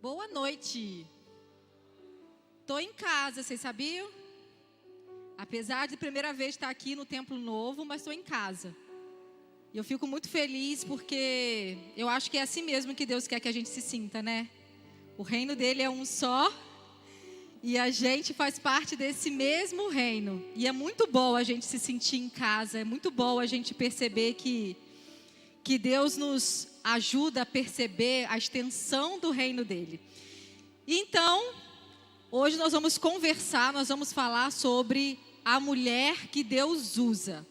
Boa noite. Estou em casa, vocês sabiam? Apesar de primeira vez estar aqui no Templo Novo, mas estou em casa. E eu fico muito feliz porque eu acho que é assim mesmo que Deus quer que a gente se sinta, né? O reino dele é um só e a gente faz parte desse mesmo reino. E é muito bom a gente se sentir em casa, é muito bom a gente perceber que Deus nos ajuda a perceber a extensão do reino dele. Então, hoje nós vamos conversar, nós vamos falar sobre a mulher que Deus usa.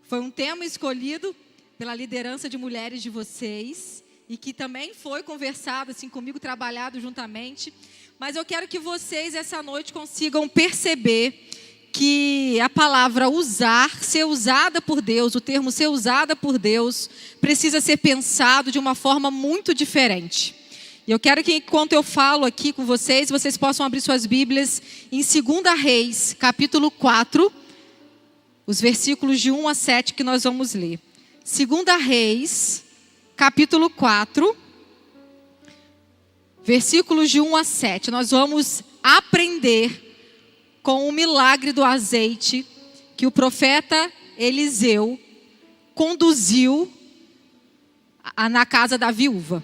Foi um tema escolhido pela liderança de mulheres de vocês e que também foi conversado assim comigo, trabalhado juntamente. Mas eu quero que vocês essa noite consigam perceber que a palavra usar, ser usada por Deus, o termo ser usada por Deus, precisa ser pensado de uma forma muito diferente. E eu quero que enquanto eu falo aqui com vocês, vocês possam abrir suas Bíblias em 2 Reis, capítulo 4, os versículos de 1 a 7 que nós vamos ler. 2 Reis, capítulo 4, versículos de 1 a 7. Nós vamos aprender com o milagre do azeite que o profeta Eliseu conduziu na casa da viúva.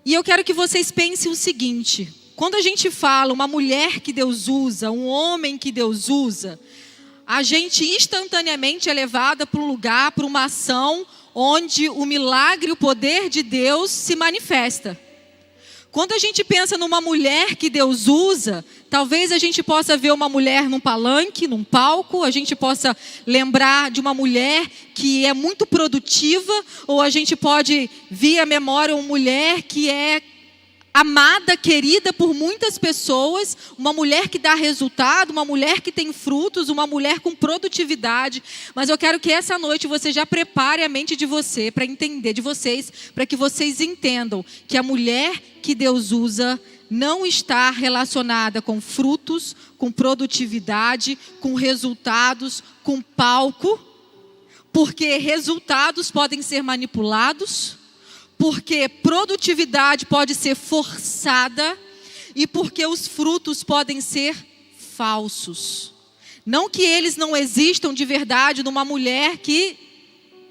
E eu quero que vocês pensem o seguinte: quando a gente fala uma mulher que Deus usa, um homem que Deus usa, a gente instantaneamente é levada para um lugar, para uma ação onde o milagre, o poder de Deus se manifesta. Quando a gente pensa numa mulher que Deus usa, talvez a gente possa ver uma mulher num palanque, num palco, a gente possa lembrar de uma mulher que é muito produtiva, ou a gente pode vir à memória uma mulher que é amada, querida por muitas pessoas, uma mulher que dá resultado, uma mulher que tem frutos, uma mulher com produtividade. Mas eu quero que essa noite você já prepare a mente de você para entender, de vocês, para que vocês entendam que a mulher que Deus usa não está relacionada com frutos, com produtividade, com resultados, com palco, porque resultados podem ser manipulados, porque produtividade pode ser forçada e porque os frutos podem ser falsos. Não que eles não existam de verdade numa mulher que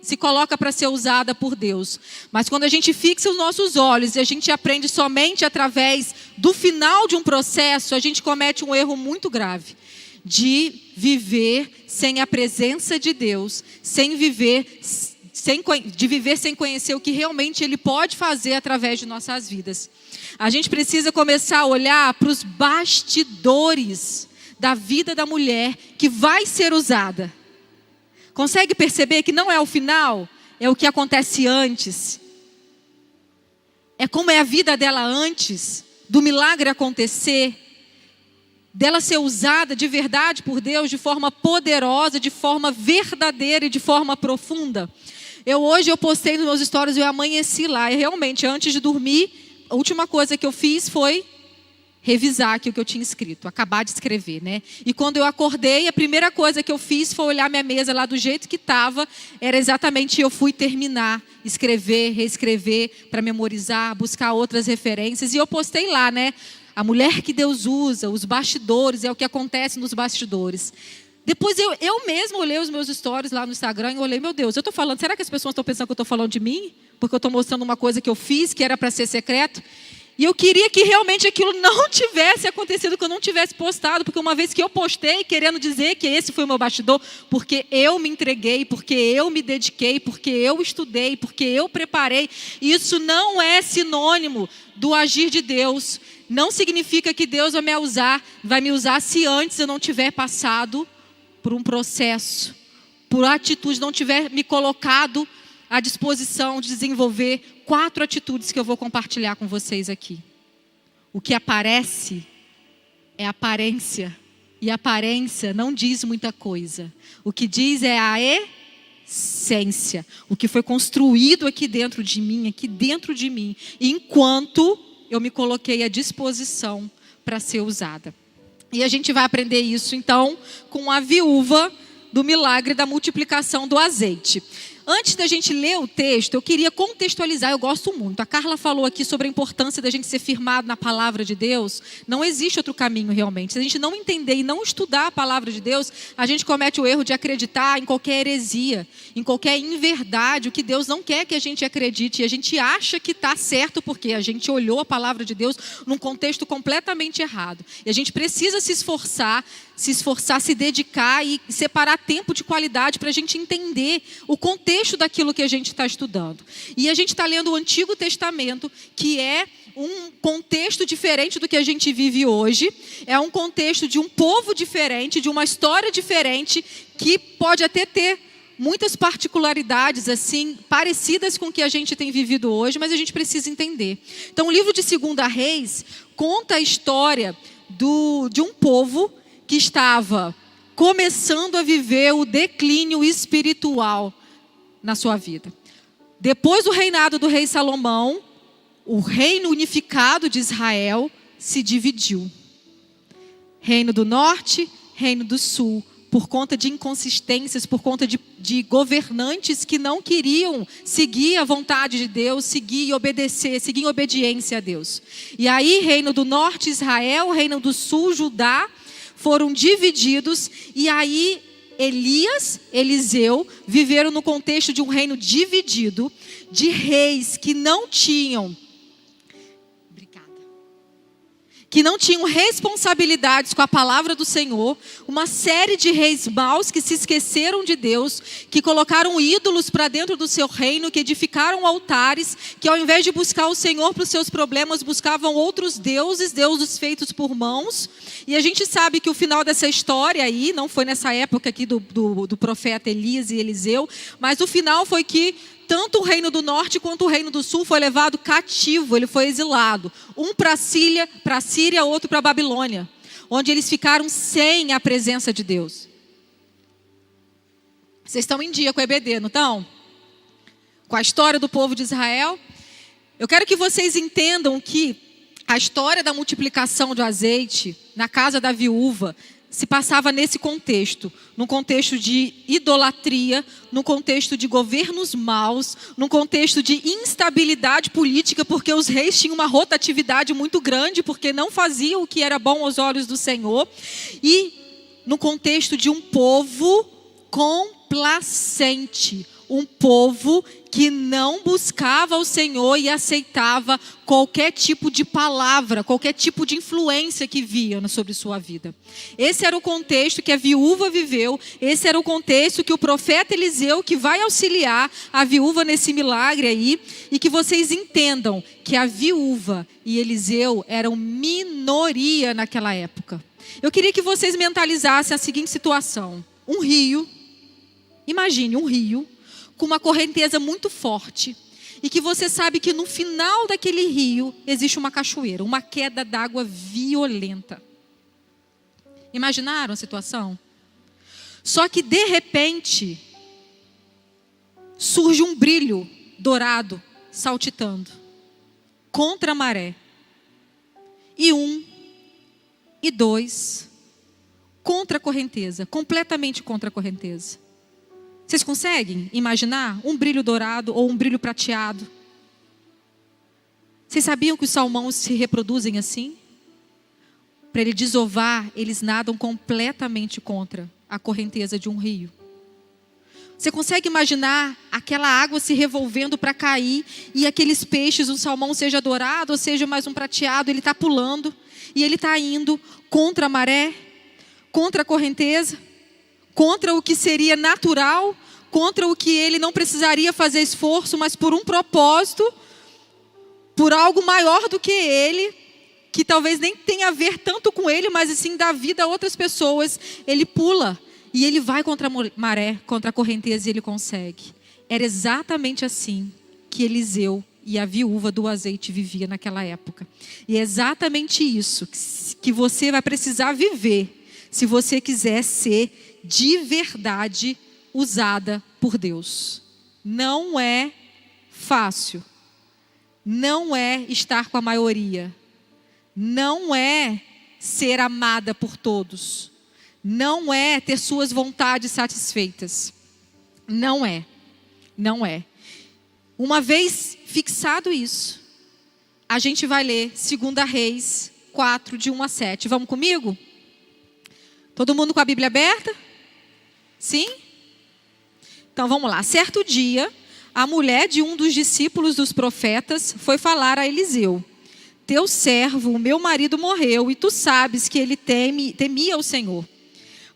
se coloca para ser usada por Deus. Mas quando a gente fixa os nossos olhos e a gente aprende somente através do final de um processo, a gente comete um erro muito grave de viver sem a presença de Deus, de viver sem conhecer o que realmente Ele pode fazer através de nossas vidas. A gente precisa começar a olhar para os bastidores da vida da mulher que vai ser usada. Consegue perceber que não é o final, é o que acontece antes. É como é a vida dela antes do milagre acontecer, dela ser usada de verdade por Deus, de forma poderosa, de forma verdadeira e de forma profunda. Hoje eu postei nos meus stories, eu amanheci lá, e realmente antes de dormir, a última coisa que eu fiz foi revisar aqui o que eu tinha escrito, acabar de escrever, né? E quando eu acordei, a primeira coisa que eu fiz foi olhar minha mesa lá do jeito que estava, era exatamente, eu fui terminar, escrever, reescrever, para memorizar, buscar outras referências, e eu postei lá, né? A mulher que Deus usa, os bastidores, é o que acontece nos bastidores. Depois eu mesmo olhei os meus stories lá no Instagram e olhei, meu Deus, eu estou falando, será que as pessoas estão pensando que eu estou falando de mim? Porque eu estou mostrando uma coisa que eu fiz, que era para ser secreto. E eu queria que realmente aquilo não tivesse acontecido, que eu não tivesse postado, porque uma vez que eu postei, querendo dizer que esse foi o meu bastidor, porque eu me entreguei, porque eu me dediquei, porque eu estudei, porque eu preparei, isso não é sinônimo do agir de Deus. Não significa que Deus vai me usar se antes eu não tiver passado por um processo, por atitude, não tiver me colocado à disposição de desenvolver 4 atitudes que eu vou compartilhar com vocês aqui. O que aparece é aparência, e aparência não diz muita coisa. O que diz é a essência, o que foi construído aqui dentro de mim, enquanto eu me coloquei à disposição para ser usada. E a gente vai aprender isso, então, com a viúva do milagre da multiplicação do azeite. Antes da gente ler o texto, eu queria contextualizar, eu gosto muito. A Carla falou aqui sobre a importância da gente ser firmado na palavra de Deus. Não existe outro caminho realmente. Se a gente não entender e não estudar a palavra de Deus, a gente comete o erro de acreditar em qualquer heresia, em qualquer inverdade, o que Deus não quer que a gente acredite. E a gente acha que está certo porque a gente olhou a palavra de Deus num contexto completamente errado. E a gente precisa se esforçar, se dedicar e separar tempo de qualidade para a gente entender o contexto daquilo que a gente está estudando. E a gente está lendo o Antigo Testamento, que é um contexto diferente do que a gente vive hoje. É um contexto de um povo diferente, de uma história diferente, que pode até ter muitas particularidades assim parecidas com o que a gente tem vivido hoje, mas a gente precisa entender. Então, o livro de 2 Reis conta a história de um povo que estava começando a viver o declínio espiritual na sua vida. Depois do reinado do rei Salomão, o reino unificado de Israel se dividiu. Reino do norte, reino do sul, por conta de inconsistências, por conta de governantes que não queriam seguir a vontade de Deus, seguir e obedecer, seguir em obediência a Deus. E aí, reino do norte, Israel, reino do sul, Judá, foram divididos, e aí Eliseu viveram no contexto de um reino dividido, de reis que não tinham responsabilidades com a palavra do Senhor, uma série de reis maus que se esqueceram de Deus, que colocaram ídolos para dentro do seu reino, que edificaram altares, que ao invés de buscar o Senhor para os seus problemas, buscavam outros deuses feitos por mãos. E a gente sabe que o final dessa história aí, não foi nessa época aqui do profeta Elias e Eliseu, mas o final foi que tanto o reino do norte quanto o reino do sul foi levado cativo, ele foi exilado. Um para a Síria, outro para a Babilônia, onde eles ficaram sem a presença de Deus. Vocês estão em dia com o EBD, não estão? Com a história do povo de Israel? Eu quero que vocês entendam que a história da multiplicação do azeite na casa da viúva se passava nesse contexto, num contexto de idolatria, num contexto de governos maus, num contexto de instabilidade política, porque os reis tinham uma rotatividade muito grande, porque não faziam o que era bom aos olhos do Senhor, e no contexto de um povo complacente, um povo que não buscava o Senhor e aceitava qualquer tipo de palavra, qualquer tipo de influência que via sobre sua vida. Esse era o contexto que a viúva viveu, esse era o contexto que o profeta Eliseu, que vai auxiliar a viúva nesse milagre aí, e que vocês entendam que a viúva e Eliseu eram minoria naquela época. Eu queria que vocês mentalizassem a seguinte situação: um rio, imagine um rio, com uma correnteza muito forte, e que você sabe que no final daquele rio existe uma cachoeira, uma queda d'água violenta. Imaginaram a situação? Só que de repente surge um brilho dourado saltitando contra a maré. E 1, e 2, contra a correnteza, completamente contra a correnteza. Vocês conseguem imaginar um brilho dourado ou um brilho prateado? Vocês sabiam que os salmões se reproduzem assim? Para ele desovar, eles nadam completamente contra a correnteza de um rio. Você consegue imaginar aquela água se revolvendo para cair e aqueles peixes, um salmão seja dourado ou seja mais um prateado, ele está pulando e ele está indo contra a maré, contra a correnteza, contra o que seria natural, contra o que ele não precisaria fazer esforço, mas por um propósito, por algo maior do que ele, que talvez nem tenha a ver tanto com ele, mas assim dá vida a outras pessoas. Ele pula e ele vai contra a maré, contra a correnteza, e ele consegue. Era exatamente assim que Eliseu e a viúva do azeite vivia naquela época. E é exatamente isso que você vai precisar viver se você quiser ser de verdade usada por Deus. Não é fácil. Não é estar com a maioria. Não é ser amada por todos. Não é ter suas vontades satisfeitas. Não é. Não é. Uma vez fixado isso, a gente vai ler 2 Reis 4, de 1 a 7. Vamos comigo? Todo mundo com a Bíblia aberta? Sim? Então vamos lá. Certo dia, a mulher de um dos discípulos dos profetas foi falar a Eliseu: teu servo, o meu marido, morreu, e tu sabes que ele temia o Senhor.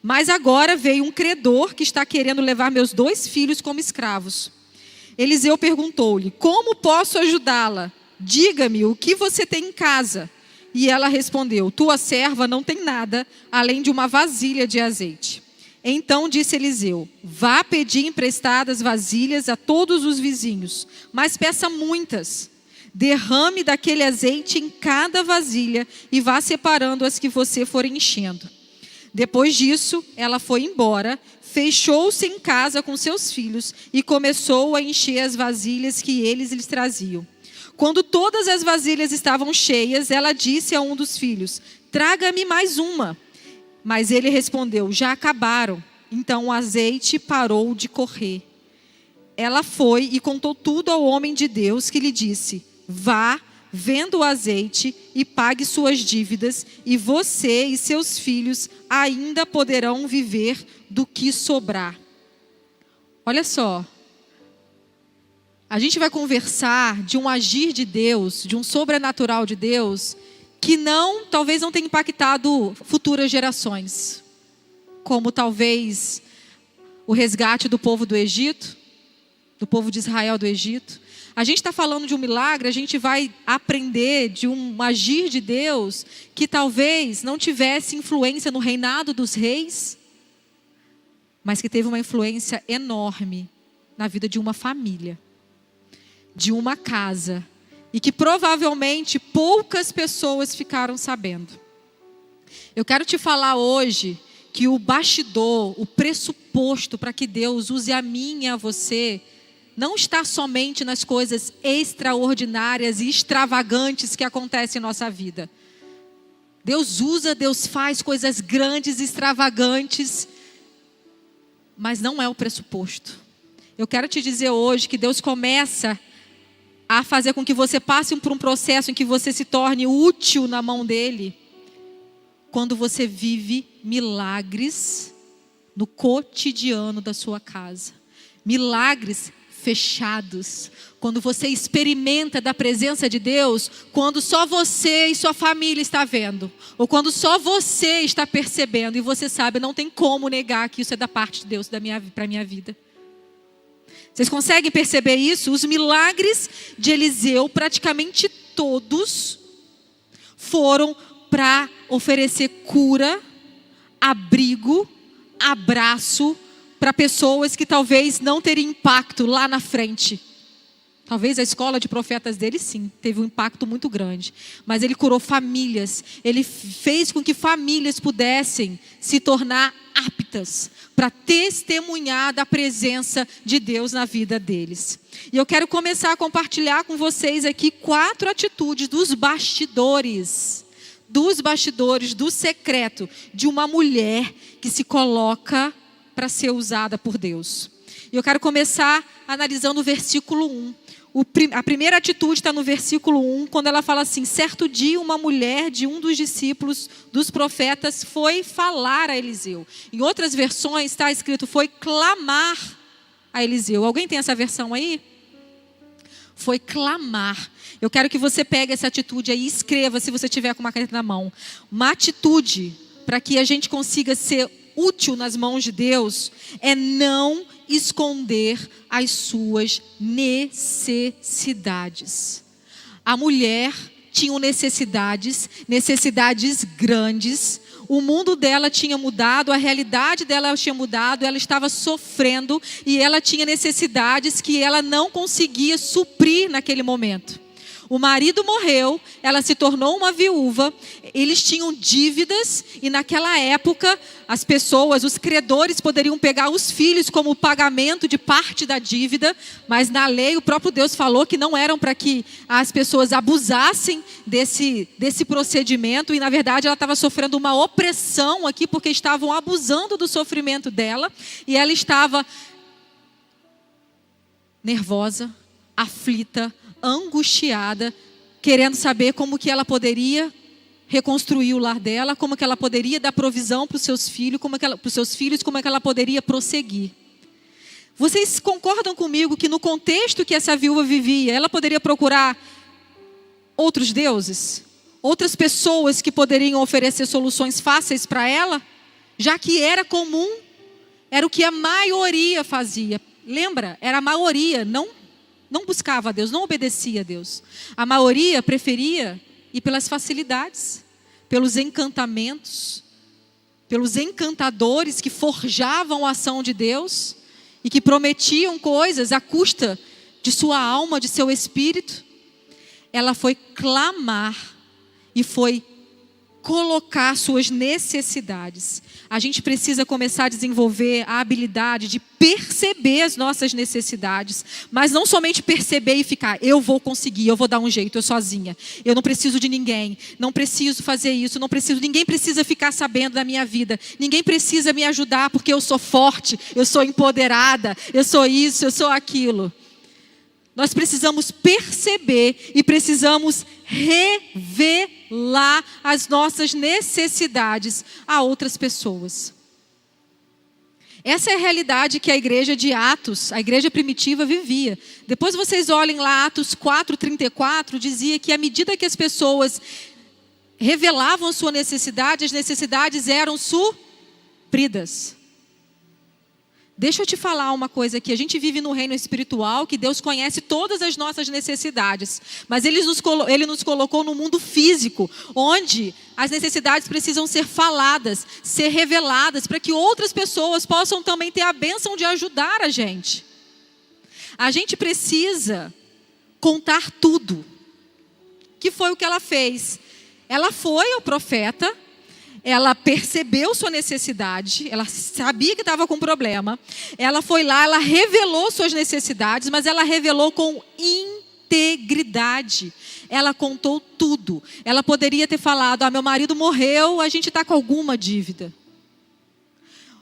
Mas agora veio um credor que está querendo levar meus 2 filhos como escravos. Eliseu perguntou-lhe: como posso ajudá-la? Diga-me o que você tem em casa. E ela respondeu: tua serva não tem nada, além de uma vasilha de azeite. Então disse Eliseu: vá pedir emprestadas vasilhas a todos os vizinhos, mas peça muitas. Derrame daquele azeite em cada vasilha e vá separando as que você for enchendo. Depois disso, ela foi embora, fechou-se em casa com seus filhos e começou a encher as vasilhas que eles lhes traziam. Quando todas as vasilhas estavam cheias, ela disse a um dos filhos: traga-me mais uma. Mas ele respondeu: já acabaram. Então o azeite parou de correr. Ela foi e contou tudo ao homem de Deus, que lhe disse: vá, venda o azeite e pague suas dívidas, e você e seus filhos ainda poderão viver do que sobrar. Olha só. A gente vai conversar de um agir de Deus, de um sobrenatural de Deus, que talvez não tenha impactado futuras gerações. Como talvez o resgate do povo do Egito, do povo de Israel do Egito. A gente está falando de um milagre, a gente vai aprender de um agir de Deus que talvez não tivesse influência no reinado dos reis, mas que teve uma influência enorme na vida de uma família, de uma casa, e que provavelmente poucas pessoas ficaram sabendo. Eu quero te falar hoje que o bastidor, o pressuposto para que Deus use a mim e a você, não está somente nas coisas extraordinárias e extravagantes que acontecem em nossa vida. Deus usa, Deus faz coisas grandes, extravagantes, mas não é o pressuposto. Eu quero te dizer hoje que Deus começa a fazer com que você passe por um processo em que você se torne útil na mão dele, quando você vive milagres no cotidiano da sua casa. Milagres fechados. Quando você experimenta da presença de Deus, quando só você e sua família está vendo, ou quando só você está percebendo, e você sabe, não tem como negar que isso é da parte de Deus para a minha vida. Vocês conseguem perceber isso? Os milagres de Eliseu, praticamente todos, foram para oferecer cura, abrigo, abraço para pessoas que talvez não teriam impacto lá na frente. Talvez a escola de profetas dele, sim, teve um impacto muito grande. Mas ele curou famílias. Ele fez com que famílias pudessem se tornar aptas para testemunhar da presença de Deus na vida deles. E eu quero começar a compartilhar com vocês aqui 4 atitudes dos bastidores, do secreto de uma mulher que se coloca para ser usada por Deus. E eu quero começar analisando o versículo 1. A primeira atitude está no versículo 1, quando ela fala assim: certo dia uma mulher de um dos discípulos dos profetas foi falar a Eliseu. Em outras versões está escrito foi clamar a Eliseu. Alguém tem essa versão aí? Foi clamar. Eu quero que você pegue essa atitude aí e escreva, se você tiver com uma caneta na mão. Uma atitude para que a gente consiga ser útil nas mãos de Deus é não esconder as suas necessidades. A mulher tinha necessidades grandes. O mundo dela tinha mudado, a realidade dela tinha mudado, ela estava sofrendo e ela tinha necessidades que ela não conseguia suprir naquele momento. O marido morreu, ela se tornou uma viúva, eles tinham dívidas e naquela época as pessoas, os credores poderiam pegar os filhos como pagamento de parte da dívida, mas na lei o próprio Deus falou que não eram para que as pessoas abusassem desse procedimento e na verdade ela estava sofrendo uma opressão aqui porque estavam abusando do sofrimento dela e ela estava nervosa, aflita, angustiada, querendo saber como que ela poderia reconstruir o lar dela, como que ela poderia dar provisão para os seus filhos, como é que ela poderia prosseguir. Vocês concordam comigo que no contexto que essa viúva vivia, ela poderia procurar outros deuses? Outras pessoas que poderiam oferecer soluções fáceis para ela? Já que era comum, era o que a maioria fazia. Lembra? Era a maioria, não buscava a Deus, não obedecia a Deus. A maioria preferia ir pelas facilidades, pelos encantamentos, pelos encantadores que forjavam a ação de Deus e que prometiam coisas à custa de sua alma, de seu espírito. Ela foi clamar e foi colocar suas necessidades. A gente precisa começar a desenvolver a habilidade de perceber as nossas necessidades, mas não somente perceber e ficar, eu vou conseguir, eu vou dar um jeito, eu sozinha. Eu não preciso de ninguém, não preciso fazer isso, ninguém precisa ficar sabendo da minha vida, ninguém precisa me ajudar porque eu sou forte, eu sou empoderada, eu sou isso, eu sou aquilo. Nós precisamos perceber e precisamos revelar as nossas necessidades a outras pessoas. Essa é a realidade que a igreja de Atos, a igreja primitiva, vivia. Depois vocês olhem lá, Atos 4:34, dizia que à medida que as pessoas revelavam a sua necessidade, as necessidades eram supridas. Deixa eu te falar uma coisa aqui. A gente vive no reino espiritual que Deus conhece todas as nossas necessidades. Mas Ele nos colocou no mundo físico, onde as necessidades precisam ser faladas, ser reveladas, para que outras pessoas possam também ter a bênção de ajudar a gente. A gente precisa contar tudo. Que foi o que ela fez? Ela foi ao profeta. Ela percebeu sua necessidade, ela sabia que estava com problema. Ela foi lá, ela revelou suas necessidades, mas ela revelou com integridade. Ela contou tudo. Ela poderia ter falado, meu marido morreu, a gente está com alguma dívida.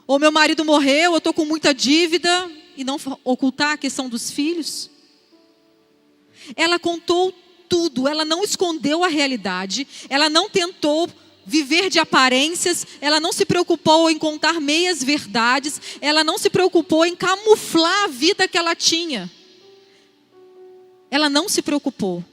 Ou meu marido morreu, eu estou com muita dívida, e não ocultar a questão dos filhos. Ela contou tudo, ela não escondeu a realidade, ela não tentou viver de aparências, ela não se preocupou em contar meias verdades, ela não se preocupou em camuflar a vida que ela tinha. Ela não se preocupou,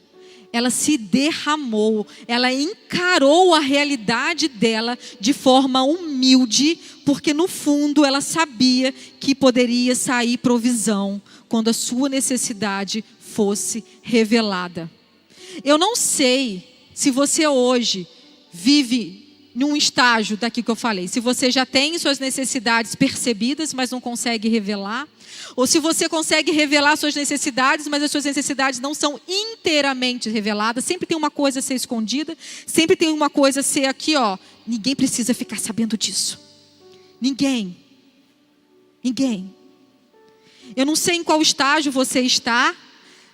ela se derramou, ela encarou a realidade dela de forma humilde, porque no fundo ela sabia que poderia sair provisão quando a sua necessidade fosse revelada. Eu não sei se você hoje vive num estágio daqui que eu falei. Se você já tem suas necessidades percebidas, mas não consegue revelar. Ou se você consegue revelar suas necessidades, mas as suas necessidades não são inteiramente reveladas. Sempre tem uma coisa a ser escondida. Sempre tem uma coisa a ser aqui, ninguém precisa ficar sabendo disso. Ninguém. Eu não sei em qual estágio você está.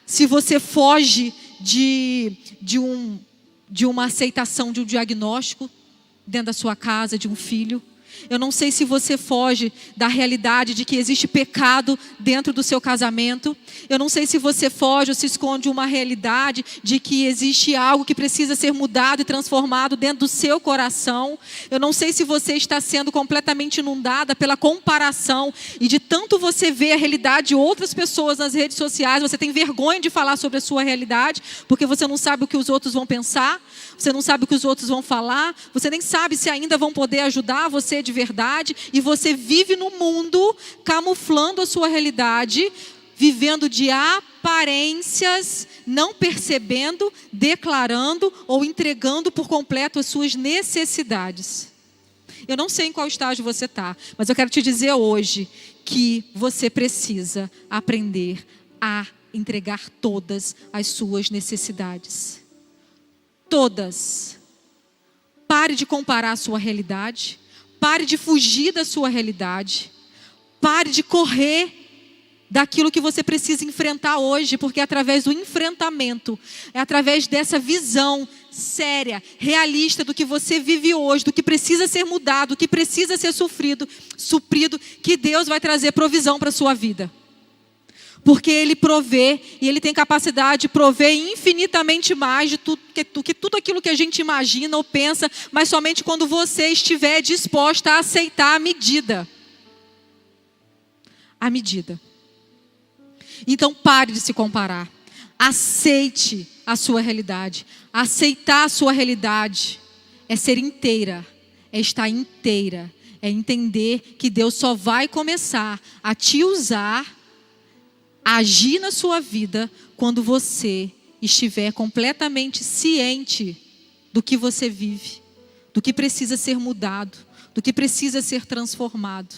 Se você foge de uma aceitação de um diagnóstico dentro da sua casa, de um filho. Eu não sei se você foge da realidade de que existe pecado dentro do seu casamento. Eu não sei se você foge ou se esconde uma realidade de que existe algo que precisa ser mudado e transformado dentro do seu coração. Eu não sei se você está sendo completamente inundada pela comparação e de tanto você ver a realidade de outras pessoas nas redes sociais, você tem vergonha de falar sobre a sua realidade, porque você não sabe o que os outros vão pensar, você não sabe o que os outros vão falar, você nem sabe se ainda vão poder ajudar você de verdade, e você vive no mundo camuflando a sua realidade, vivendo de aparências, não percebendo, declarando ou entregando por completo as suas necessidades. Eu não sei em qual estágio você está, mas eu quero te dizer hoje que você precisa aprender a entregar todas as suas necessidades. Todas. Pare de comparar a sua realidade. Pare de fugir da sua realidade. Pare de correr daquilo que você precisa enfrentar hoje, porque é através do enfrentamento, é através dessa visão séria, realista do que você vive hoje, do que precisa ser mudado, do que precisa ser suprido, que Deus vai trazer provisão para a sua vida. porque Ele provê, e Ele tem capacidade de prover infinitamente mais do que tudo aquilo que a gente imagina ou pensa, mas somente quando você estiver disposta a aceitar a medida. A medida. Então pare de se comparar. Aceite a sua realidade. Aceitar a sua realidade é ser inteira, é estar inteira, é entender que Deus só vai começar a te usar, a agir na sua vida, quando você estiver completamente ciente do que você vive, do que precisa ser mudado, do que precisa ser transformado,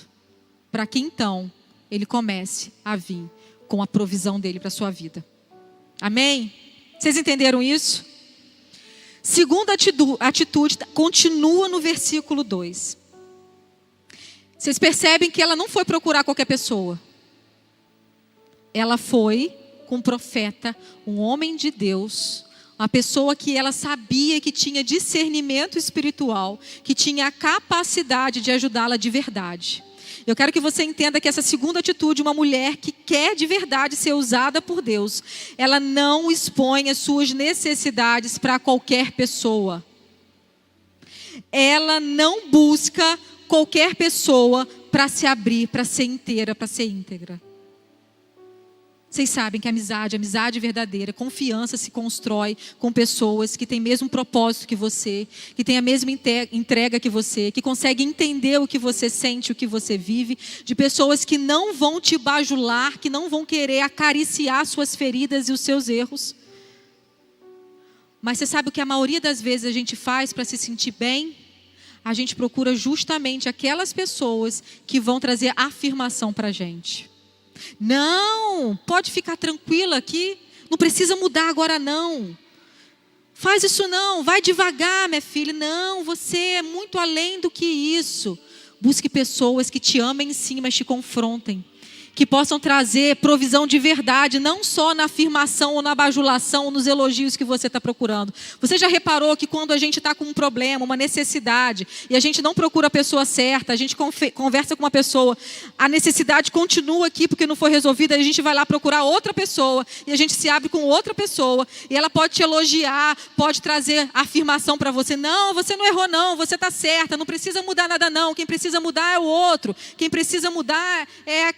para que então Ele comece a vir com a provisão dEle para a sua vida. Amém? Vocês entenderam isso? Segunda atitude continua no versículo 2. Vocês percebem que ela não foi procurar qualquer pessoa. Ela foi com um profeta, um homem de Deus, uma pessoa que ela sabia que tinha discernimento espiritual, que tinha a capacidade de ajudá-la de verdade. Eu quero que você entenda que essa segunda atitude, uma mulher que quer de verdade ser usada por Deus, ela não expõe as suas necessidades para qualquer pessoa. Ela não busca qualquer pessoa para se abrir, para ser inteira, para ser íntegra. Vocês sabem que amizade verdadeira, confiança se constrói com pessoas que têm o mesmo propósito que você, que têm a mesma entrega que você, que conseguem entender o que você sente, o que você vive, de pessoas que não vão te bajular, que não vão querer acariciar suas feridas e os seus erros. Mas você sabe o que a maioria das vezes a gente faz para se sentir bem? A gente procura justamente aquelas pessoas que vão trazer afirmação para a gente. Não, pode ficar tranquila aqui, não precisa mudar agora não. Faz isso não, vai devagar, minha filha. Não, você é muito além do que isso. Busque pessoas que te amem sim, mas te confrontem. Que possam trazer provisão de verdade, não só na afirmação ou na bajulação ou nos elogios que você está procurando. Você já reparou que quando a gente está com um problema, uma necessidade, e a gente não procura a pessoa certa, a gente conversa com uma pessoa, a necessidade continua aqui porque não foi resolvida, a gente vai lá procurar outra pessoa, e a gente se abre com outra pessoa, e ela pode te elogiar, pode trazer afirmação para você. Não, você não errou não, você está certa, não precisa mudar nada não, quem precisa mudar é o outro, quem precisa mudar é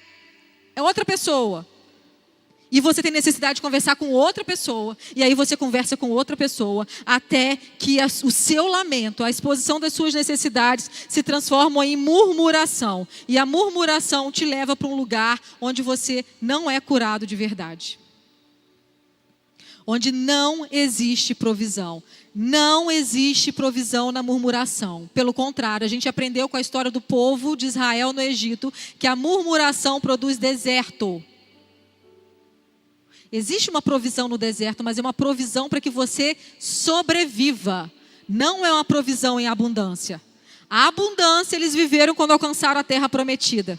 outra pessoa. E você tem necessidade de conversar com outra pessoa. E aí você conversa com outra pessoa. Até que o seu lamento, a exposição das suas necessidades se transformam em murmuração. E a murmuração te leva para um lugar onde você não é curado de verdade. Onde não existe provisão. Não existe provisão na murmuração. Pelo contrário, a gente aprendeu com a história do povo de Israel no Egito que a murmuração produz deserto. Existe uma provisão no deserto, mas é uma provisão para que você sobreviva. Não é uma provisão em abundância. A abundância eles viveram quando alcançaram a terra prometida.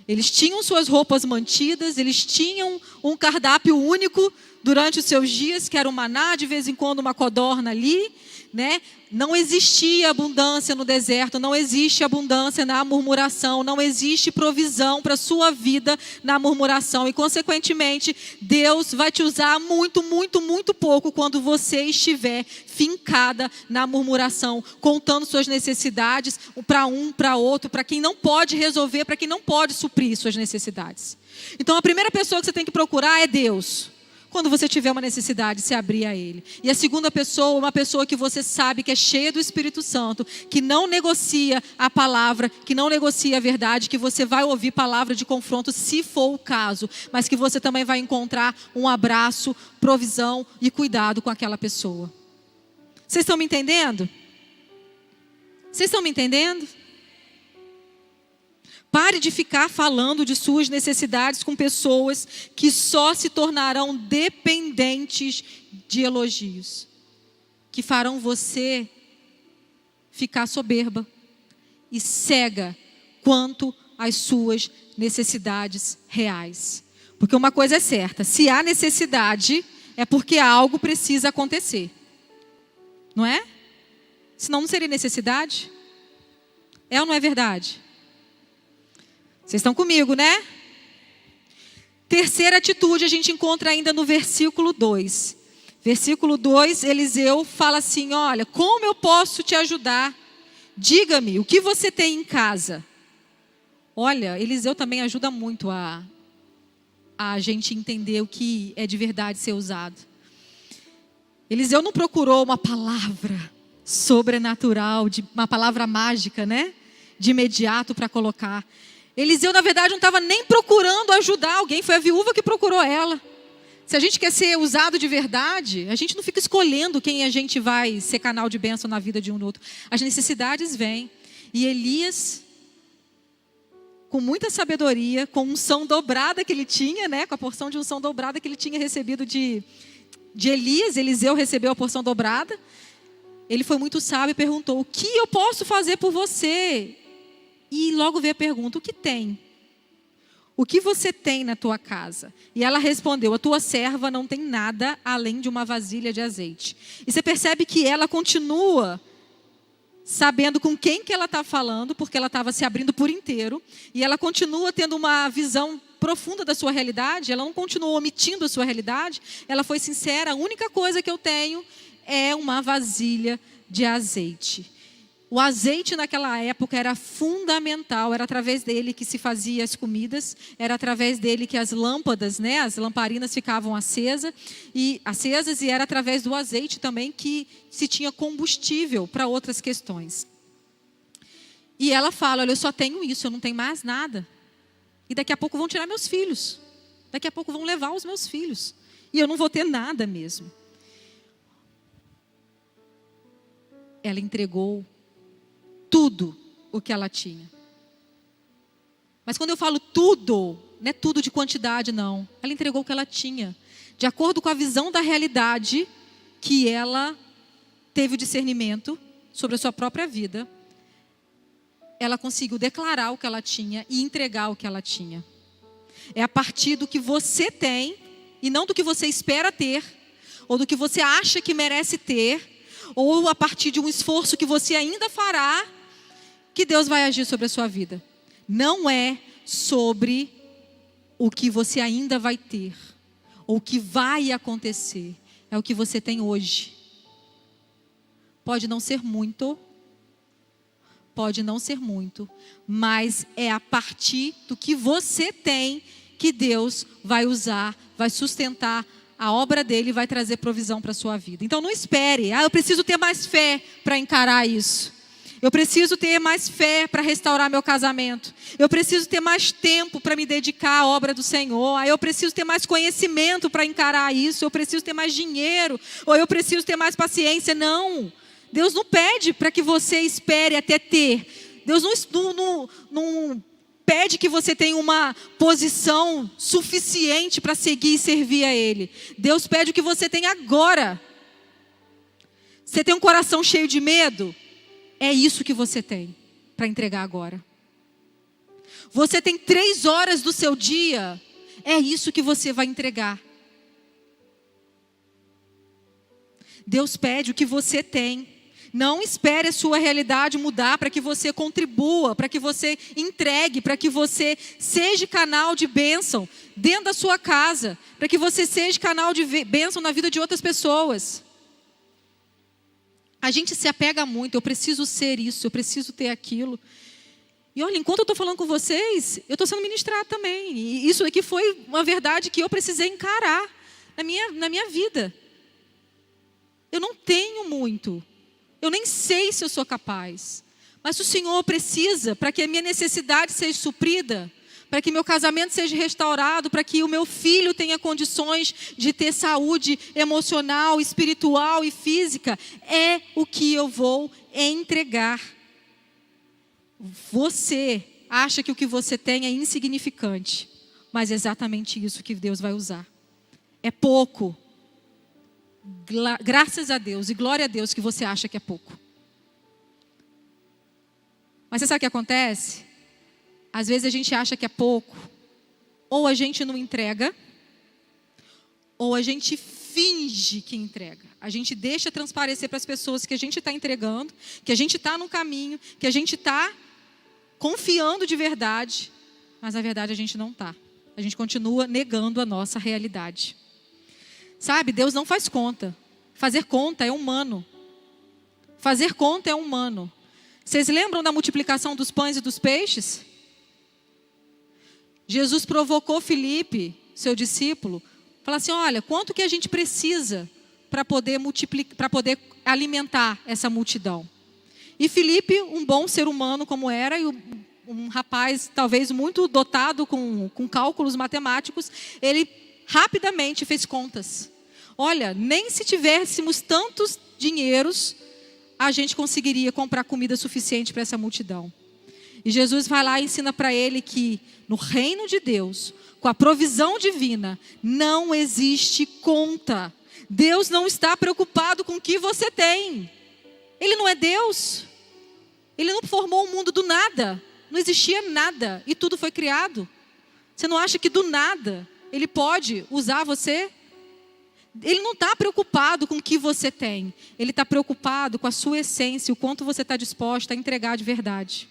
Eles tinham suas roupas mantidas, eles tinham um cardápio único durante os seus dias, que era o maná, de vez em quando uma codorna ali, né? Não existia abundância no deserto, não existe abundância na murmuração, não existe provisão para a sua vida na murmuração. E, consequentemente, Deus vai te usar muito, muito, muito pouco quando você estiver fincada na murmuração, contando suas necessidades para um, para outro, para quem não pode resolver, para quem não pode suprir suas necessidades. Então, a primeira pessoa que você tem que procurar é Deus. Quando você tiver uma necessidade, se abrir a Ele. E a segunda pessoa, uma pessoa que você sabe que é cheia do Espírito Santo, que não negocia a palavra, que não negocia a verdade, que você vai ouvir palavra de confronto se for o caso, mas que você também vai encontrar um abraço, provisão e cuidado com aquela pessoa. Vocês estão me entendendo? Vocês estão me entendendo? Pare de ficar falando de suas necessidades com pessoas que só se tornarão dependentes de elogios, que farão você ficar soberba e cega quanto às suas necessidades reais. Porque uma coisa é certa, se há necessidade, é porque algo precisa acontecer. Não é? Senão não seria necessidade. É ou não é verdade? Vocês estão comigo, né? Terceira atitude a gente encontra ainda no versículo 2. Versículo 2, Eliseu fala assim: olha, como eu posso te ajudar? Diga-me, o que você tem em casa? Olha, Eliseu também ajuda muito a gente entender o que é de verdade ser usado. Eliseu não procurou uma palavra sobrenatural, uma palavra mágica, né? De imediato para colocar. Eliseu, na verdade, não estava nem procurando ajudar alguém, foi a viúva que procurou ela. Se a gente quer ser usado de verdade, a gente não fica escolhendo quem a gente vai ser canal de bênção na vida de um do outro. As necessidades vêm. E Elias, com muita sabedoria, com unção dobrada que ele tinha, né? Com a porção de unção dobrada que ele tinha recebido de Elias, Eliseu recebeu a porção dobrada. Ele foi muito sábio e perguntou: o que eu posso fazer por você? E logo veio a pergunta: o que tem? O que você tem na tua casa? E ela respondeu: a tua serva não tem nada além de uma vasilha de azeite. E você percebe que ela continua sabendo com quem que ela está falando, porque ela estava se abrindo por inteiro. E ela continua tendo uma visão profunda da sua realidade. Ela não continuou omitindo a sua realidade. Ela foi sincera: a única coisa que eu tenho é uma vasilha de azeite. O azeite naquela época era fundamental, era através dele que se fazia as comidas, era através dele que as lâmpadas, né, as lamparinas ficavam acesas e era através do azeite também que se tinha combustível para outras questões. E ela fala: olha, eu só tenho isso, eu não tenho mais nada. E daqui a pouco vão tirar meus filhos, daqui a pouco vão levar os meus filhos, e eu não vou ter nada mesmo. Ela entregou tudo o que ela tinha. Mas quando eu falo tudo, não é tudo de quantidade, não. Ela entregou o que ela tinha, de acordo com a visão da realidade que ela teve o discernimento sobre a sua própria vida. Ela conseguiu declarar o que ela tinha e entregar o que ela tinha. É a partir do que você tem e não do que você espera ter, ou do que você acha que merece ter, ou a partir de um esforço que você ainda fará, que Deus vai agir sobre a sua vida. Não é sobre o que você ainda vai ter, ou o que vai acontecer. É o que você tem hoje. Pode não ser muito, mas é a partir do que você tem que Deus vai usar, vai sustentar a obra dele e vai trazer provisão para a sua vida. Então não espere: eu preciso ter mais fé para encarar isso. Eu preciso ter mais fé para restaurar meu casamento. Eu preciso ter mais tempo para me dedicar à obra do Senhor. Eu preciso ter mais conhecimento para encarar isso. Eu preciso ter mais dinheiro. Ou eu preciso ter mais paciência. Não. Deus não pede para que você espere até ter. Deus não pede que você tenha uma posição suficiente para seguir e servir a Ele. Deus pede o que você tem agora. Você tem um coração cheio de medo? É isso que você tem para entregar agora. Você tem 3 horas do seu dia? É isso que você vai entregar. Deus pede o que você tem. Não espere a sua realidade mudar para que você contribua, para que você entregue, para que você seja canal de bênção dentro da sua casa, para que você seja canal de bênção na vida de outras pessoas. A gente se apega muito: eu preciso ser isso, eu preciso ter aquilo. E olha, enquanto eu estou falando com vocês, eu estou sendo ministrada também. E isso aqui foi uma verdade que eu precisei encarar na minha vida. Eu não tenho muito. Eu nem sei se eu sou capaz. Mas o Senhor precisa, para que a minha necessidade seja suprida, para que meu casamento seja restaurado, para que o meu filho tenha condições de ter saúde emocional, espiritual e física, é o que eu vou entregar. Você acha que o que você tem é insignificante, mas é exatamente isso que Deus vai usar. É pouco. Graças a Deus e glória a Deus que você acha que é pouco. Mas você sabe o que acontece? Às vezes a gente acha que é pouco, ou a gente não entrega, ou a gente finge que entrega. A gente deixa transparecer para as pessoas que a gente está entregando, que a gente está no caminho, que a gente está confiando de verdade, mas na verdade a gente não está. A gente continua negando a nossa realidade. Sabe, Deus não faz conta. Fazer conta é humano. Fazer conta é humano. Vocês lembram da multiplicação dos pães e dos peixes? Jesus provocou Filipe, seu discípulo, falar assim, olha, quanto que a gente precisa para poder alimentar essa multidão? E Filipe, um bom ser humano como era, e um rapaz talvez muito dotado com cálculos matemáticos, ele rapidamente fez contas. Olha, nem se tivéssemos tantos dinheiros, a gente conseguiria comprar comida suficiente para essa multidão. E Jesus vai lá e ensina para ele que no reino de Deus, com a provisão divina, não existe conta. Deus não está preocupado com o que você tem. Ele não é Deus. Ele não formou o mundo do nada. Não existia nada e tudo foi criado. Você não acha que do nada Ele pode usar você? Ele não está preocupado com o que você tem. Ele está preocupado com a sua essência, o quanto você está disposta a entregar de verdade.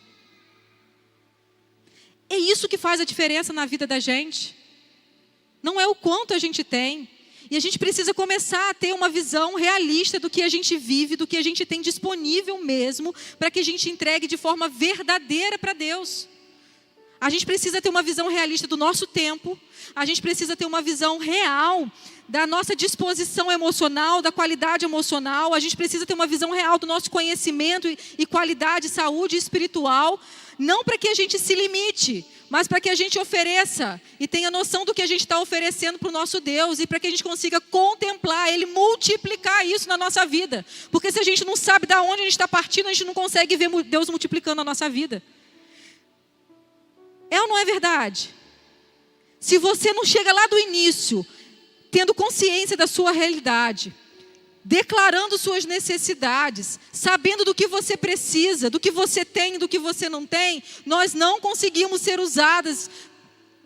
É isso que faz a diferença na vida da gente. Não é o quanto a gente tem. E a gente precisa começar a ter uma visão realista do que a gente vive, do que a gente tem disponível mesmo, para que a gente entregue de forma verdadeira para Deus. A gente precisa ter uma visão realista do nosso tempo. A gente precisa ter uma visão real da nossa disposição emocional, da qualidade emocional. A gente precisa ter uma visão real do nosso conhecimento e qualidade, saúde espiritual. Não para que a gente se limite, mas para que a gente ofereça e tenha noção do que a gente está oferecendo para o nosso Deus e para que a gente consiga contemplar Ele, multiplicar isso na nossa vida. Porque se a gente não sabe de onde a gente está partindo, a gente não consegue ver Deus multiplicando a nossa vida. É ou não é verdade? Se você não chega lá do início, tendo consciência da sua realidade, declarando suas necessidades, sabendo do que você precisa, do que você tem, do que você não tem, nós não conseguimos ser usadas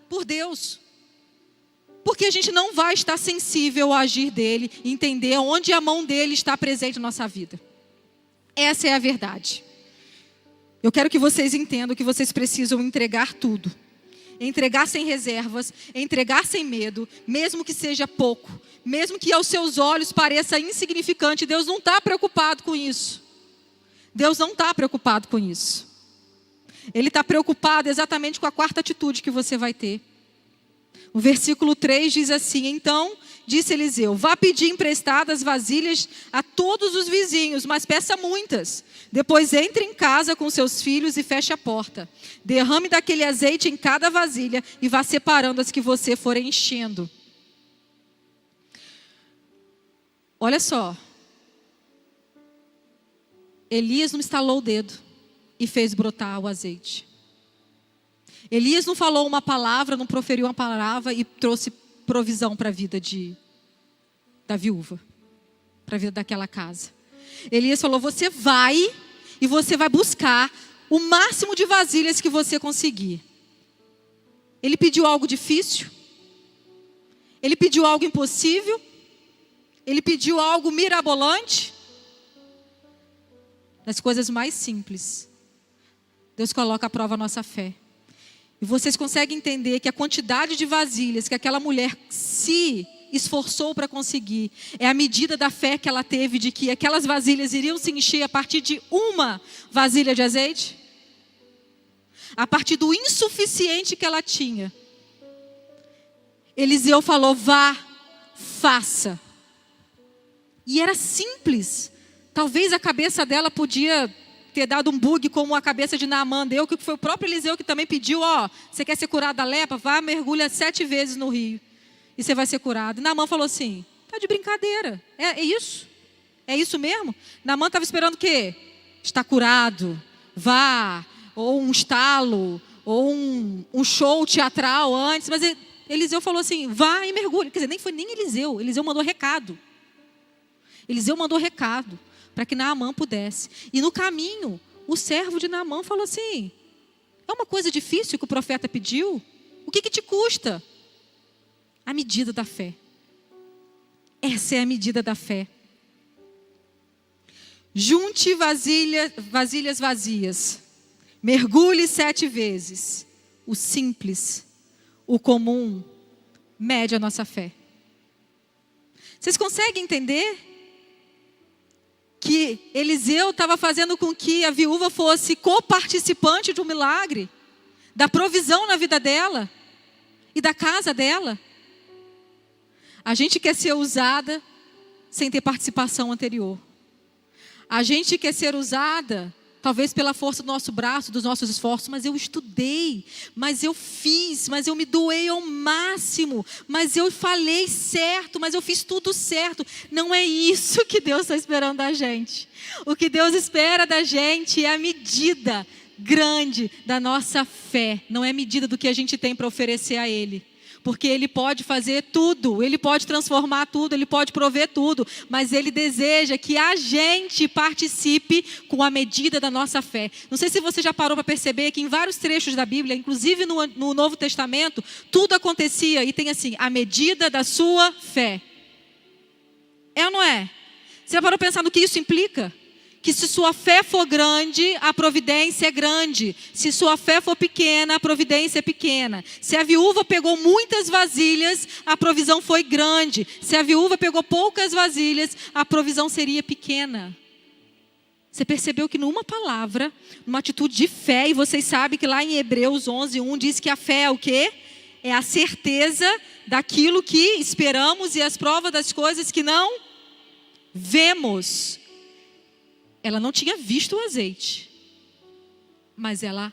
por Deus. Porque a gente não vai estar sensível ao agir dele, entender onde a mão dele está presente na nossa vida. Essa é a verdade. Eu quero que vocês entendam que vocês precisam entregar tudo. Entregar sem reservas, entregar sem medo, mesmo que seja pouco, mesmo que aos seus olhos pareça insignificante. Deus não está preocupado com isso. Deus não está preocupado com isso. Ele está preocupado exatamente com a quarta atitude que você vai ter. O versículo 3 diz assim: então disse Eliseu, vá pedir emprestadas vasilhas a todos os vizinhos, mas peça muitas. Depois entre em casa com seus filhos e feche a porta. Derrame daquele azeite em cada vasilha e vá separando as que você for enchendo. Olha só. Elias não estalou o dedo e fez brotar o azeite. Elias não falou uma palavra, não proferiu uma palavra e trouxe provisão para a vida da viúva, para a vida daquela casa. Elias falou, você vai e você vai buscar o máximo de vasilhas que você conseguir. Ele pediu algo difícil? Ele pediu algo impossível? Ele pediu algo mirabolante? Nas coisas mais simples, Deus coloca à prova a nossa fé. E vocês conseguem entender que a quantidade de vasilhas que aquela mulher se esforçou para conseguir é a medida da fé que ela teve de que aquelas vasilhas iriam se encher a partir de uma vasilha de azeite? A partir do insuficiente que ela tinha. Eliseu falou, vá, faça. E era simples. Talvez a cabeça dela podia ter dado um bug como a cabeça de Naamã deu, que foi o próprio Eliseu que também pediu, você quer ser curado da lepra? Vá, mergulha 7 vezes no rio e você vai ser curado. E Naamã falou assim, tá de brincadeira, é isso? É isso mesmo? Naamã estava esperando o quê? Está curado, vá, ou um estalo, ou um show teatral antes, mas Eliseu falou assim, vá e mergulha. Quer dizer, nem foi nem Eliseu mandou recado. Eliseu mandou recado para que Naamã pudesse. E no caminho, o servo de Naamã falou assim, é uma coisa difícil que o profeta pediu? O que te custa? A medida da fé. Essa é a medida da fé. Junte vasilhas vazias. Mergulhe 7 vezes. O simples, o comum mede a nossa fé. Vocês conseguem entender que Eliseu estava fazendo com que a viúva fosse coparticipante de um milagre, da provisão na vida dela e da casa dela? A gente quer ser usada sem ter participação anterior. A gente quer ser usada, talvez pela força do nosso braço, dos nossos esforços, mas eu estudei, mas eu fiz, mas eu me doei ao máximo, mas eu falei certo, mas eu fiz tudo certo. Não é isso que Deus está esperando da gente. O que Deus espera da gente é a medida grande da nossa fé, não é a medida do que a gente tem para oferecer a Ele. Porque Ele pode fazer tudo, Ele pode transformar tudo, Ele pode prover tudo, mas Ele deseja que a gente participe com a medida da nossa fé. Não sei se você já parou para perceber que em vários trechos da Bíblia, inclusive no Novo Testamento, tudo acontecia e tem assim, a medida da sua fé. É ou não é? Você já parou para pensar no que isso implica? Que se sua fé for grande, a providência é grande. Se sua fé for pequena, a providência é pequena. Se a viúva pegou muitas vasilhas, a provisão foi grande. Se a viúva pegou poucas vasilhas, a provisão seria pequena. Você percebeu que numa palavra, numa atitude de fé, e vocês sabem que lá em Hebreus 11:1 diz que a fé é o quê? É a certeza daquilo que esperamos e as provas das coisas que não vemos. Ela não tinha visto o azeite, mas ela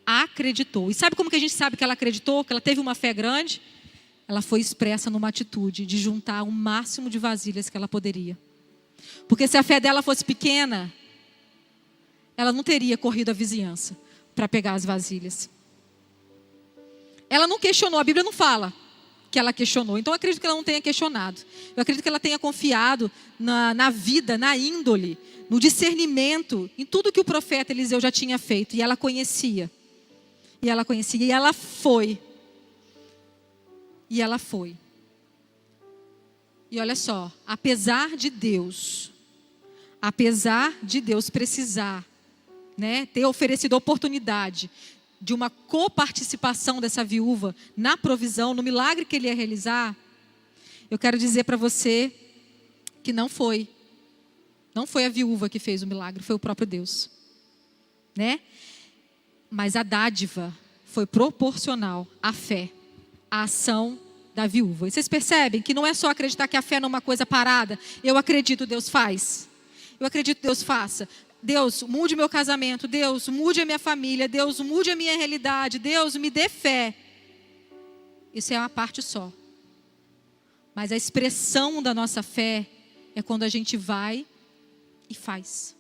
acreditou. E sabe como que a gente sabe que ela acreditou? Que ela teve uma fé grande? Ela foi expressa numa atitude de juntar o máximo de vasilhas que ela poderia. Porque se a fé dela fosse pequena, ela não teria corrido a vizinhança para pegar as vasilhas. Ela não questionou, a Bíblia não fala que ela questionou. Então eu acredito que ela não tenha questionado. Eu acredito que ela tenha confiado na vida, na índole, no discernimento, em tudo que o profeta Eliseu já tinha feito. E ela conhecia. E ela conhecia. E ela foi. E ela foi. E olha só, apesar de Deus precisar, né, ter oferecido a oportunidade de uma coparticipação dessa viúva na provisão, no milagre que ele ia realizar, eu quero dizer para você que não foi a viúva que fez o milagre, foi o próprio Deus, né? Mas a dádiva foi proporcional à fé, à ação da viúva. E vocês percebem que não é só acreditar que a fé não é uma coisa parada. Eu acredito, Deus faz. Eu acredito, Deus faça. Deus, mude meu casamento. Deus, mude a minha família. Deus, mude a minha realidade. Deus, me dê fé. Isso é uma parte só. Mas a expressão da nossa fé é quando a gente vai e faz.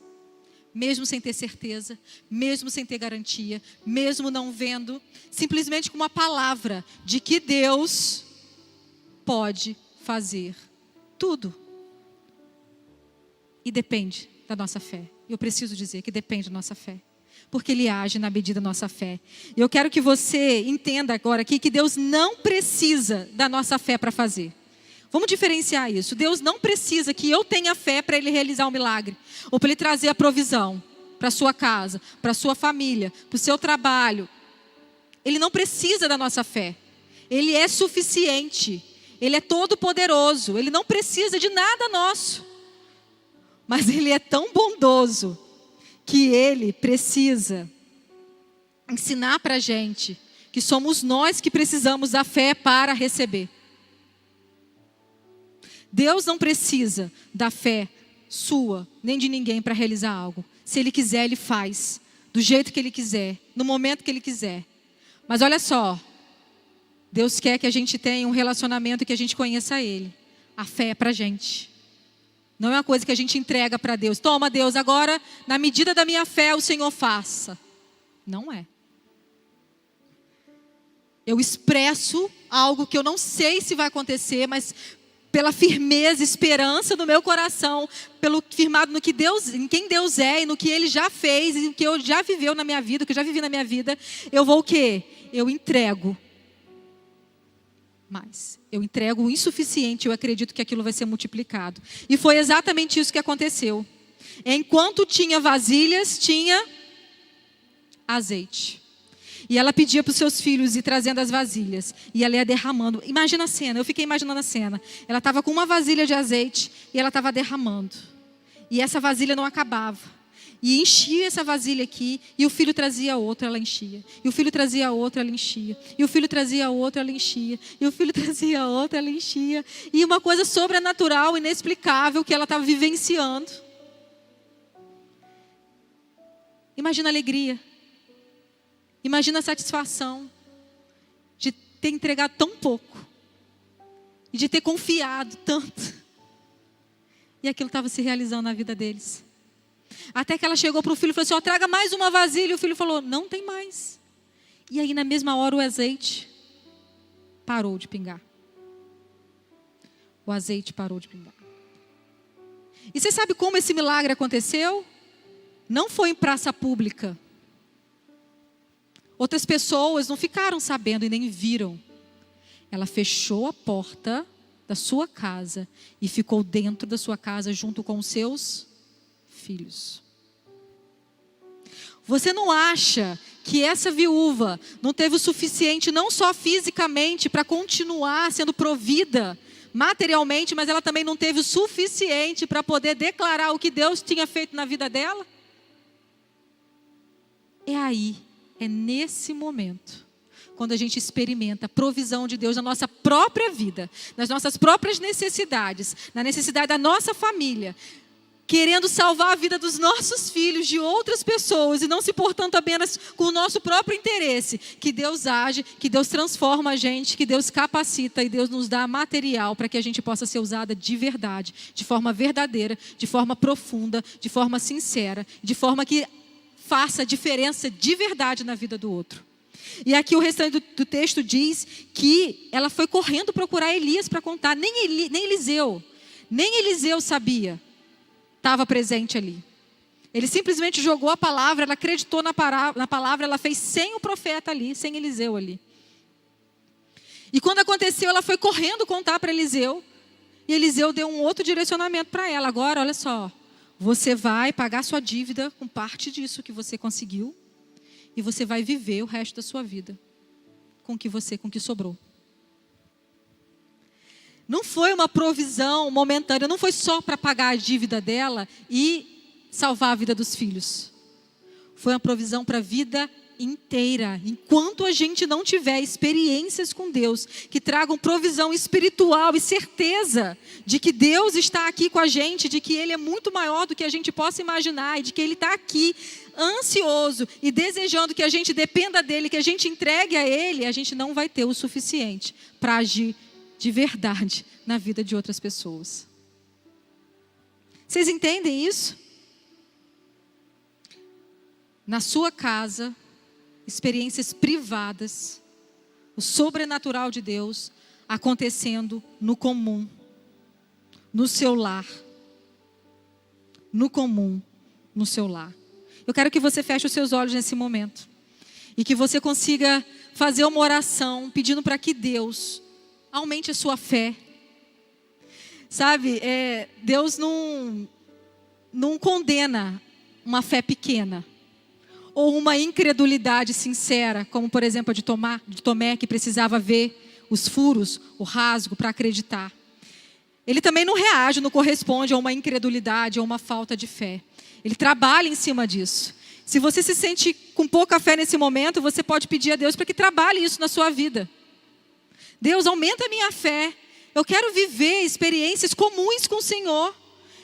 Mesmo sem ter certeza, mesmo sem ter garantia, mesmo não vendo, simplesmente com uma palavra de que Deus pode fazer tudo. E depende da nossa fé. Eu preciso dizer que depende da nossa fé. Porque Ele age na medida da nossa fé. E eu quero que você entenda agora aqui que Deus não precisa da nossa fé para fazer. Vamos diferenciar isso. Deus não precisa que eu tenha fé para Ele realizar um milagre. Ou para Ele trazer a provisão para a sua casa, para a sua família, para o seu trabalho. Ele não precisa da nossa fé. Ele é suficiente. Ele é todo poderoso. Ele não precisa de nada nosso. Mas Ele é tão bondoso que Ele precisa ensinar para a gente que somos nós que precisamos da fé para receber. Deus não precisa da fé sua, nem de ninguém para realizar algo. Se Ele quiser, Ele faz. Do jeito que Ele quiser, no momento que Ele quiser. Mas olha só, Deus quer que a gente tenha um relacionamento e que a gente conheça Ele. A fé é para a gente. Não é uma coisa que a gente entrega para Deus. Toma, Deus, agora, na medida da minha fé, o Senhor faça. Não é. Eu expresso algo que eu não sei se vai acontecer, mas pela firmeza, esperança do meu coração, pelo firmado no que Deus, em quem Deus é e no que Ele já fez, e no que eu já viveu na minha vida, o que eu já vivi na minha vida, eu vou o quê? Eu entrego. Mas eu entrego o insuficiente, eu acredito que aquilo vai ser multiplicado. E foi exatamente isso que aconteceu. Enquanto tinha vasilhas, tinha azeite. E ela pedia para os seus filhos ir trazendo as vasilhas. E ela ia derramando. Imagina a cena, eu fiquei imaginando a cena. Ela estava com uma vasilha de azeite e ela estava derramando. E essa vasilha não acabava. E enchia essa vasilha aqui, e o filho trazia outra, ela enchia. E o filho trazia outra, ela enchia. E o filho trazia outra, ela enchia. E o filho trazia outra, ela enchia. E uma coisa sobrenatural, inexplicável, que ela estava vivenciando. Imagina a alegria. Imagina a satisfação de ter entregado tão pouco. E de ter confiado tanto. E aquilo estava se realizando na vida deles. Até que ela chegou para o filho e falou assim, traga mais uma vasilha. E o filho falou, não tem mais. E aí na mesma hora o azeite parou de pingar. O azeite parou de pingar. E você sabe como esse milagre aconteceu? Não foi em praça pública. Outras pessoas não ficaram sabendo e nem viram. Ela fechou a porta da sua casa e ficou dentro da sua casa junto com os seus filhos. Você não acha que essa viúva não teve o suficiente, não só fisicamente, para continuar sendo provida materialmente, mas ela também não teve o suficiente para poder declarar o que Deus tinha feito na vida dela? É nesse momento, quando a gente experimenta a provisão de Deus na nossa própria vida, nas nossas próprias necessidades, na necessidade da nossa família, querendo salvar a vida dos nossos filhos, de outras pessoas, e não se portando apenas com o nosso próprio interesse, que Deus age, que Deus transforma a gente, que Deus capacita e Deus nos dá material para que a gente possa ser usada de verdade, de forma verdadeira, de forma profunda, de forma sincera, de forma que faça diferença de verdade na vida do outro. E aqui o restante do texto diz que ela foi correndo procurar Elias para contar. Nem Eliseu sabia. Estava presente ali. Ele simplesmente jogou a palavra, ela acreditou na palavra, ela fez sem o profeta ali, sem Eliseu ali. E quando aconteceu, ela foi correndo contar para Eliseu. E Eliseu deu um outro direcionamento para ela. Agora, olha só, você vai pagar sua dívida com parte disso que você conseguiu. E você vai viver o resto da sua vida com o que sobrou. Não foi uma provisão momentânea, não foi só para pagar a dívida dela e salvar a vida dos filhos. Foi uma provisão para a vida inteira. Enquanto a gente não tiver experiências com Deus, que tragam provisão espiritual e certeza de que Deus está aqui com a gente, de que Ele é muito maior do que a gente possa imaginar, e de que Ele está aqui ansioso e desejando que a gente dependa dEle, que a gente entregue a Ele, a gente não vai ter o suficiente para agir de verdade na vida de outras pessoas. Vocês entendem isso? Na sua casa, experiências privadas, o sobrenatural de Deus acontecendo no comum, no seu lar. No comum, no seu lar. Eu quero que você feche os seus olhos nesse momento e que você consiga fazer uma oração pedindo para que Deus aumente a sua fé. Sabe, Deus não condena uma fé pequena ou uma incredulidade sincera, como por exemplo a de Tomé, que precisava ver os furos, o rasgo para acreditar. Ele também não reage, não corresponde a uma incredulidade ou uma falta de fé. Ele trabalha em cima disso. Se você se sente com pouca fé nesse momento, você pode pedir a Deus para que trabalhe isso na sua vida. Deus, aumenta a minha fé. Eu quero viver experiências comuns com o Senhor.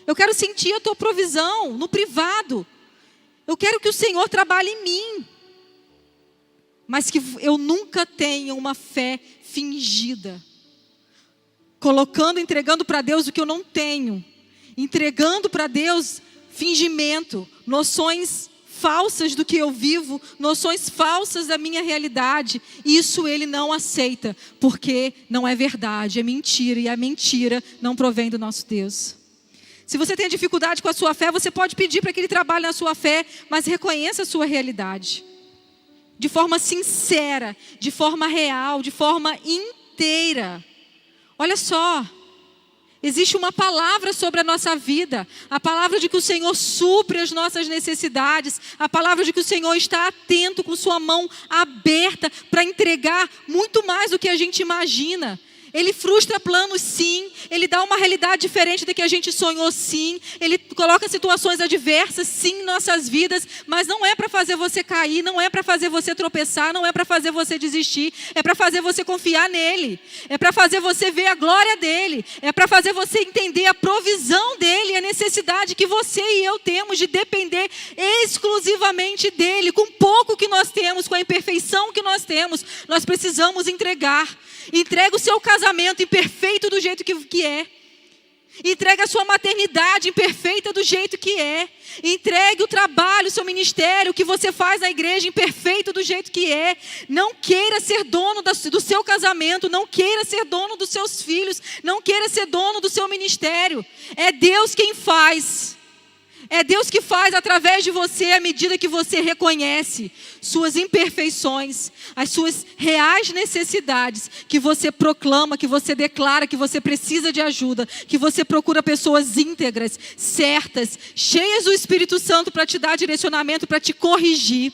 Eu quero sentir a tua provisão no privado. Eu quero que o Senhor trabalhe em mim. Mas que eu nunca tenha uma fé fingida. Entregando para Deus o que eu não tenho. Entregando para Deus fingimento, noções falsas do que eu vivo, noções falsas da minha realidade. Isso Ele não aceita, porque não é verdade, é mentira, e a mentira não provém do nosso Deus. Se você tem dificuldade com a sua fé, você pode pedir para que Ele trabalhe na sua fé, mas reconheça a sua realidade. De forma sincera, de forma real, de forma inteira. Olha só, Existe uma palavra sobre a nossa vida, a palavra de que o Senhor supre as nossas necessidades, a palavra de que o Senhor está atento com sua mão aberta para entregar muito mais do que a gente imagina. Ele frustra planos, sim. Ele dá uma realidade diferente da que a gente sonhou, sim. Ele coloca situações adversas, sim, em nossas vidas. Mas não é para fazer você cair, não é para fazer você tropeçar, não é para fazer você desistir. É para fazer você confiar nele. É para fazer você ver a glória dele. É para fazer você entender a provisão dele, a necessidade que você e eu temos de depender exclusivamente dele. Com pouco que nós temos, com a imperfeição que nós temos, nós precisamos entregar. Entrega o seu casamento imperfeito do jeito que é. Entrega a sua maternidade imperfeita do jeito que é. Entregue o trabalho, o seu ministério, o que você faz na igreja imperfeito do jeito que é. Não queira ser dono do seu casamento. Não queira ser dono dos seus filhos. Não queira ser dono do seu ministério. É Deus quem faz. É Deus que faz através de você à medida que você reconhece suas imperfeições, as suas reais necessidades, que você proclama, que você declara que você precisa de ajuda, que você procura pessoas íntegras, certas, cheias do Espírito Santo para te dar direcionamento, para te corrigir.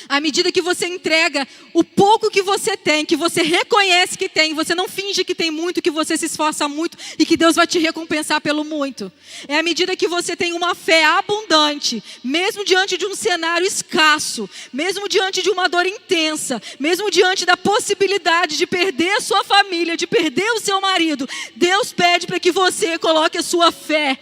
À medida que você entrega o pouco que você tem, que você reconhece que tem, você não finge que tem muito, que você se esforça muito e que Deus vai te recompensar pelo muito. É à medida que você tem uma fé abundante, mesmo diante de um cenário escasso, mesmo diante de uma dor intensa, mesmo diante da possibilidade de perder a sua família, de perder o seu marido, Deus pede para que você coloque a sua fé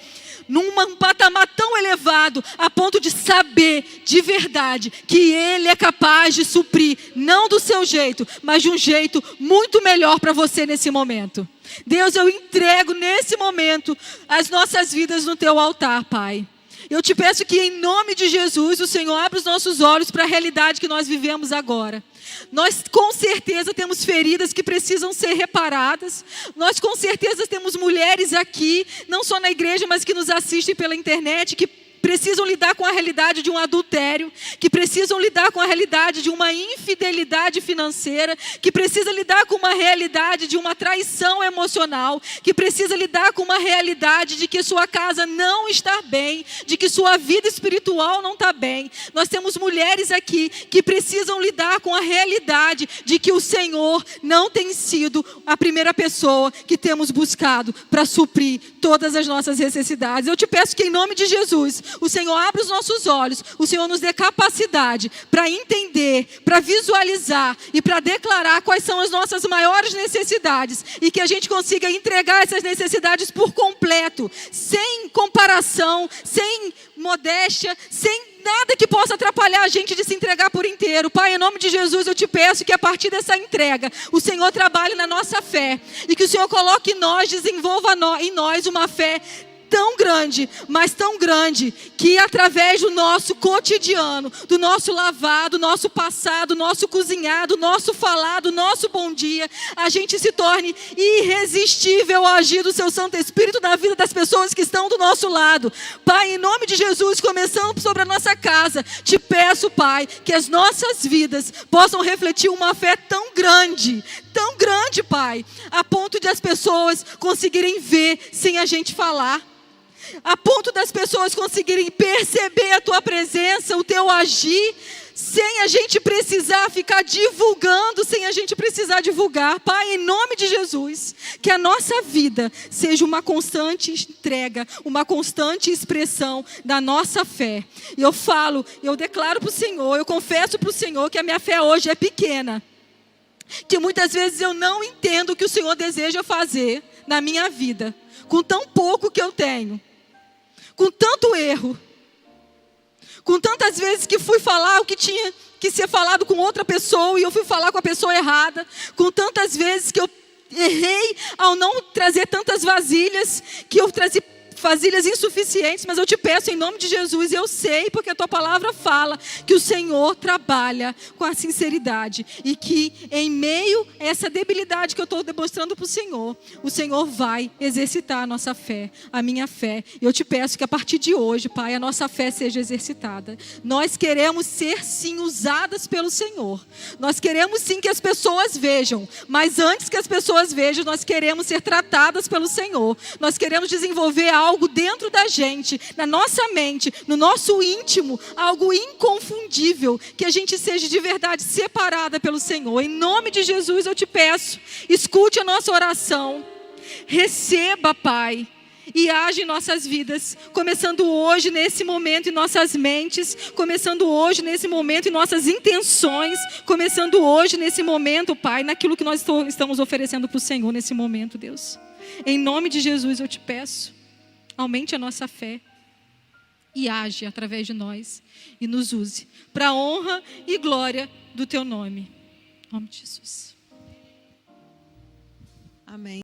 num patamar tão elevado, a ponto de saber de verdade que Ele é capaz de suprir, não do seu jeito, mas de um jeito muito melhor para você nesse momento. Deus, eu entrego nesse momento as nossas vidas no Teu altar, Pai. Eu te peço que em nome de Jesus, o Senhor abra os nossos olhos para a realidade que nós vivemos agora. Nós com certeza temos feridas que precisam ser reparadas. Nós com certeza temos mulheres aqui, não só na igreja, mas que nos assistem pela internet, que precisam lidar com a realidade de um adultério, que precisam lidar com a realidade de uma infidelidade financeira, que precisa lidar com uma realidade de uma traição emocional, que precisa lidar com uma realidade de que sua casa não está bem, de que sua vida espiritual não está bem. Nós temos mulheres aqui que precisam lidar com a realidade de que o Senhor não tem sido a primeira pessoa que temos buscado para suprir todas as nossas necessidades. Eu te peço que em nome de Jesus, o Senhor abra os nossos olhos, o Senhor nos dê capacidade para entender, para visualizar e para declarar quais são as nossas maiores necessidades e que a gente consiga entregar essas necessidades por completo, sem comparação, sem modéstia, sem nada que possa atrapalhar a gente de se entregar por inteiro. Pai, em nome de Jesus, eu te peço que a partir dessa entrega, o Senhor trabalhe na nossa fé e que o Senhor coloque em nós, desenvolva em nós uma fé tão grande, mas tão grande, que através do nosso cotidiano, do nosso lavar, do nosso passar, do nosso cozinhar, do nosso falar, do nosso bom dia, a gente se torne irresistível ao agir do Seu Santo Espírito na vida das pessoas que estão do nosso lado. Pai, em nome de Jesus, começando sobre a nossa casa, te peço, Pai, que as nossas vidas possam refletir uma fé tão grande, Pai, a ponto de as pessoas conseguirem ver sem a gente falar, a ponto das pessoas conseguirem perceber a Tua presença, o Teu agir, sem a gente precisar ficar divulgando, sem a gente precisar divulgar. Pai, em nome de Jesus, que a nossa vida seja uma constante entrega, uma constante expressão da nossa fé. E eu declaro para o Senhor, eu confesso para o Senhor que a minha fé hoje é pequena, que muitas vezes eu não entendo o que o Senhor deseja fazer na minha vida, com tão pouco que eu tenho, com tanto erro, com tantas vezes que fui falar o que tinha que ser falado com outra pessoa e eu fui falar com a pessoa errada, com tantas vezes que eu errei ao não trazer tantas vasilhas, que eu vasilhas insuficientes, mas eu te peço em nome de Jesus, eu sei, porque a tua palavra fala que o Senhor trabalha com a sinceridade e que em meio a essa debilidade que eu estou demonstrando para o Senhor vai exercitar a nossa fé, a minha fé. E eu te peço que a partir de hoje, Pai, a nossa fé seja exercitada. Nós queremos ser sim usadas pelo Senhor. Nós queremos sim que as pessoas vejam, mas antes que as pessoas vejam, nós queremos ser tratadas pelo Senhor. Nós queremos desenvolver algo dentro da gente, na nossa mente, no nosso íntimo, algo inconfundível, que a gente seja de verdade separada pelo Senhor. Em nome de Jesus eu te peço, escute a nossa oração, receba, Pai, e age em nossas vidas, começando hoje nesse momento em nossas mentes, começando hoje nesse momento em nossas intenções, começando hoje nesse momento, Pai, naquilo que nós estamos oferecendo para o Senhor nesse momento, Deus. Em nome de Jesus eu te peço, aumente a nossa fé e age através de nós e nos use para a honra e glória do teu nome. Em nome de Jesus. Amém.